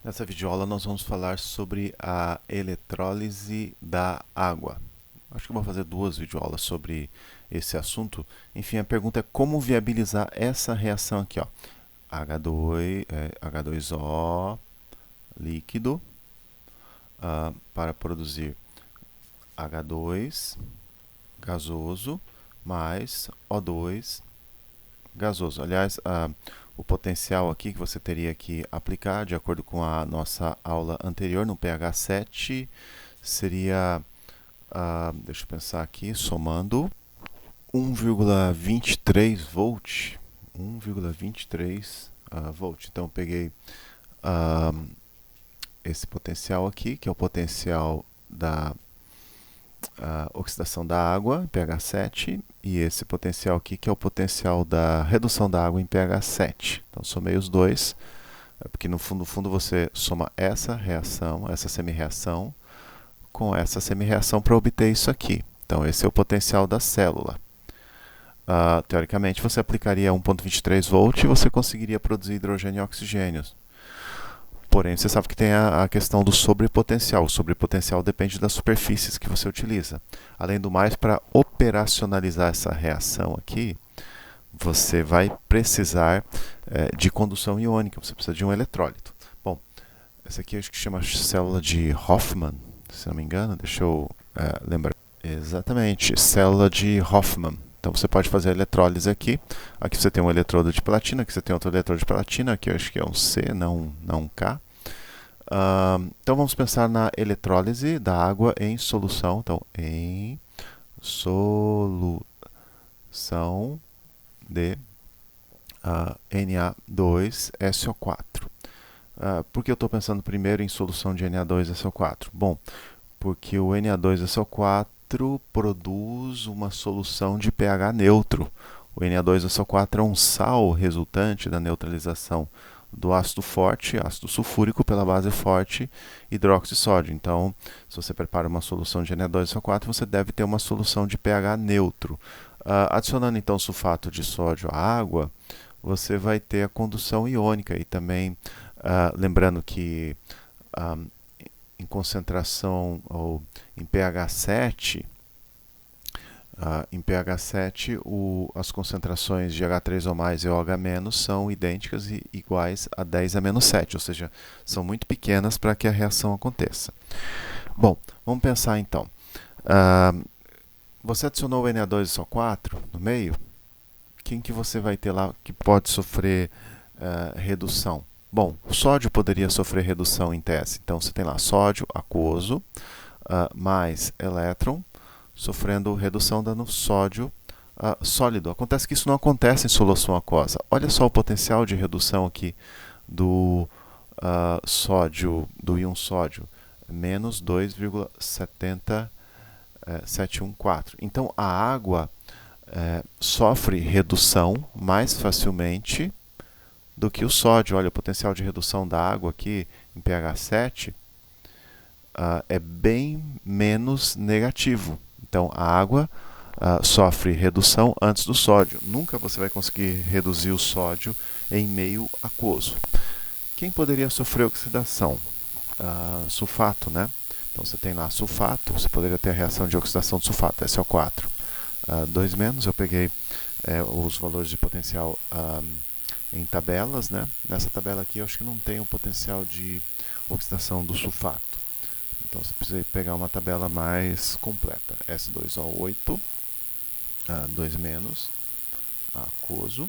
Nessa videoaula nós vamos falar sobre a eletrólise da água. Acho que eu vou fazer duas videoaulas sobre esse assunto. Enfim, a pergunta é como viabilizar essa reação aqui, ó. H2O líquido para produzir H2 gasoso mais O2 gasoso. Aliás, o potencial aqui que você teria que aplicar, de acordo com a nossa aula anterior, no pH 7, seria, deixa eu pensar aqui, somando 1,23 volt. 1,23 volt. Então, eu peguei esse potencial aqui, que é o potencial da oxidação da água em pH 7, e esse potencial aqui, que é o potencial da redução da água em pH 7. Então, somei os dois, porque no fundo você soma essa reação, essa semi-reação, com essa semi-reação para obter isso aqui. Então, esse é o potencial da célula. Teoricamente, você aplicaria 1,23 volt e você conseguiria produzir hidrogênio e oxigênio. Porém, você sabe que tem a questão do sobrepotencial. O sobrepotencial depende das superfícies que você utiliza. Além do mais, para operacionalizar essa reação aqui, você vai precisar de condução iônica, você precisa de um eletrólito. Bom, essa aqui acho que chama célula de Hofmann, se não me engano, deixa eu lembrar. Exatamente, célula de Hofmann. Então você pode fazer a eletrólise aqui. Aqui você tem um eletrodo de platina, aqui você tem outro eletrodo de platina, aqui eu acho que é um C, não um K. Então vamos pensar na eletrólise da água em solução. Então, em solução de Na2SO4. Por que eu estou pensando primeiro em solução de Na2SO4? Bom, porque o Na2SO4 produz uma solução de pH neutro. O Na2SO4 é um sal resultante da neutralização do ácido forte, ácido sulfúrico, pela base forte, hidróxido de sódio. Então, se você prepara uma solução de Na2SO4, você deve ter uma solução de pH neutro. Adicionando então sulfato de sódio à água, você vai ter a condução iônica e também, lembrando que em concentração ou em pH 7, as concentrações de H3 ou mais e OH- são idênticas e iguais a 10 a menos 7, ou seja, são muito pequenas para que a reação aconteça. Bom, vamos pensar então. Você adicionou o Na2SO4 no meio? Quem que você vai ter lá que pode sofrer redução? Bom, o sódio poderia sofrer redução em tese. Então, você tem lá sódio aquoso mais elétron sofrendo redução dando sódio sólido. Acontece que isso não acontece em solução aquosa. Olha só o potencial de redução aqui do sódio, do íon sódio, menos 2,714. Então, a água sofre redução mais facilmente do que o sódio. Olha, o potencial de redução da água aqui em pH 7 é bem menos negativo. Então, a água sofre redução antes do sódio. Nunca você vai conseguir reduzir o sódio em meio aquoso. Quem poderia sofrer oxidação? Sulfato, né? Então, você tem lá sulfato, você poderia ter a reação de oxidação de sulfato, SO4. 2 menos, eu peguei os valores de potencial em tabelas, né? Nessa tabela aqui eu acho que não tem o potencial de oxidação do sulfato. Então você precisa pegar uma tabela mais completa. S2O8, 2 menos, aquoso,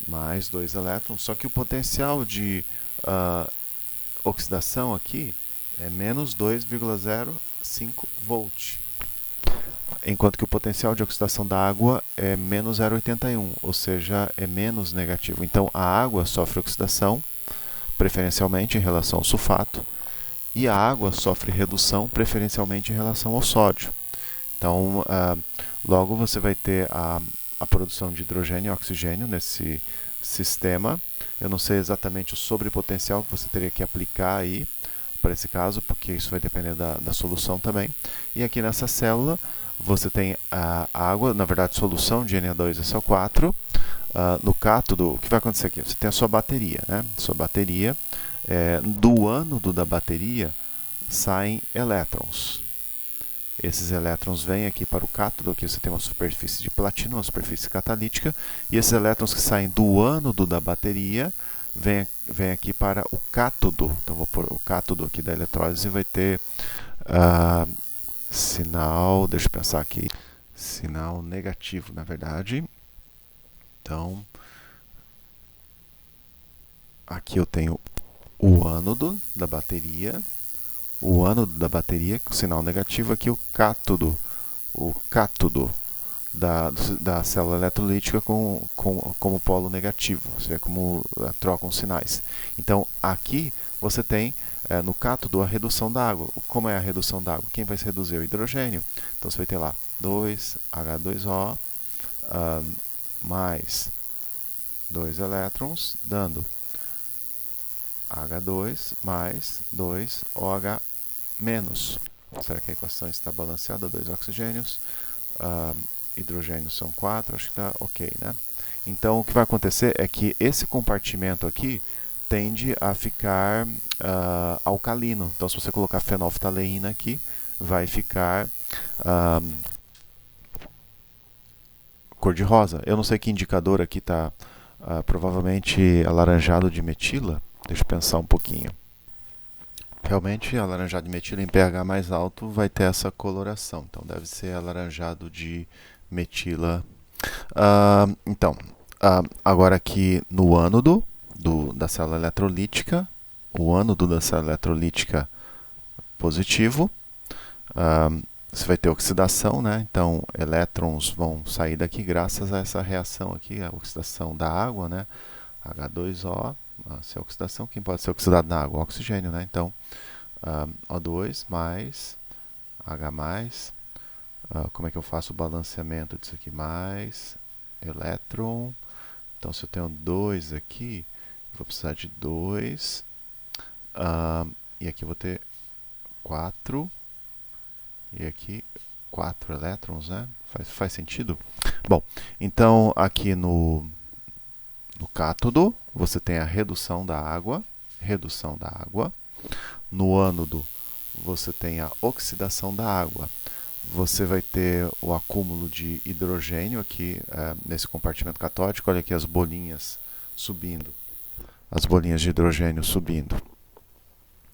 mais 2 elétrons. Só que o potencial de oxidação aqui é menos 2,05 volt. Enquanto que o potencial de oxidação da água é menos 0,81, ou seja, é menos negativo. Então, a água sofre oxidação, preferencialmente em relação ao sulfato, e a água sofre redução, preferencialmente em relação ao sódio. Então, logo você vai ter a produção de hidrogênio e oxigênio nesse sistema. Eu não sei exatamente o sobrepotencial que você teria que aplicar aí para esse caso, porque isso vai depender da solução também. E aqui nessa célula, você tem a água, na verdade, solução de Na2SO4, No cátodo, o que vai acontecer aqui? Você tem a sua bateria, né? Sua bateria, do ânodo da bateria saem elétrons. Esses elétrons vêm aqui para o cátodo, aqui você tem uma superfície de platina, uma superfície catalítica, e esses elétrons que saem do ânodo da bateria vêm aqui para o cátodo. Então vou pôr o cátodo aqui da eletrólise e vai ter sinal, deixa eu pensar aqui, sinal negativo, na verdade. Então, aqui eu tenho o ânodo da bateria, com sinal negativo, aqui o cátodo da célula eletrolítica como polo negativo. Você vê como trocam sinais. Então, aqui você tem, no cátodo, a redução da água. Como é a redução da água? Quem vai se reduzir? O hidrogênio. Então, você vai ter lá 2H2O mais 2 elétrons, dando H2 mais 2OH menos. Será que a equação está balanceada? 2 oxigênios, hidrogênios são 4, acho que está ok, né? Então, o que vai acontecer é que esse compartimento aqui tende a ficar alcalino. Então, se você colocar fenolftaleína aqui, vai ficar cor de rosa. Eu não sei que indicador aqui está, provavelmente alaranjado de metila. Deixa eu pensar um pouquinho. Realmente, alaranjado de metila em pH mais alto vai ter essa coloração. Então, deve ser alaranjado de metila. Então, agora aqui no ânodo da célula eletrolítica, o ânodo da célula eletrolítica positivo, você vai ter oxidação, né? Então, elétrons vão sair daqui graças a essa reação aqui, a oxidação da água, né? H2O. Se é oxidação, quem pode ser oxidado na água? O oxigênio, né? Então, O2 mais H mais. Como é que eu faço o balanceamento disso aqui? Mais elétron. Então, se eu tenho 2 aqui, eu vou precisar de 2. E aqui eu vou ter 4. E aqui 4 elétrons, né? Faz sentido? Bom, então aqui no cátodo, você tem a redução da água. No ânodo, você tem a oxidação da água. Você vai ter o acúmulo de hidrogênio aqui nesse compartimento catódico. Olha aqui as bolinhas subindo. As bolinhas de hidrogênio subindo.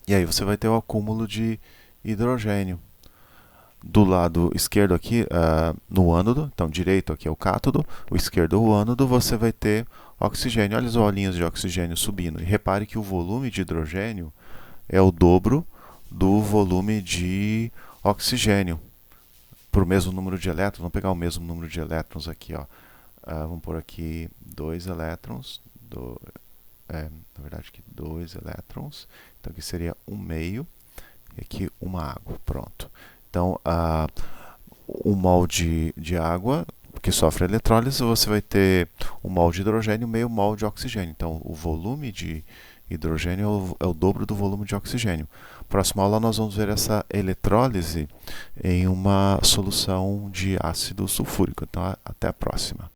E aí você vai ter o acúmulo de hidrogênio. Do lado esquerdo aqui, no ânodo, então direito aqui é o cátodo, o esquerdo é o ânodo, você vai ter oxigênio. Olha as bolinhas de oxigênio subindo. E repare que o volume de hidrogênio é o dobro do volume de oxigênio. Por o mesmo número de elétrons, vamos pegar o mesmo número de elétrons aqui. Vamos pôr aqui 2 elétrons. Na verdade, aqui 2 elétrons. Então aqui seria 1 meio. E aqui uma água. Pronto. Então, 1 mol de água que sofre eletrólise, você vai ter 1 mol de hidrogênio e meio mol de oxigênio. Então, o volume de hidrogênio é o dobro do volume de oxigênio. Próxima aula, nós vamos ver essa eletrólise em uma solução de ácido sulfúrico. Então, até a próxima.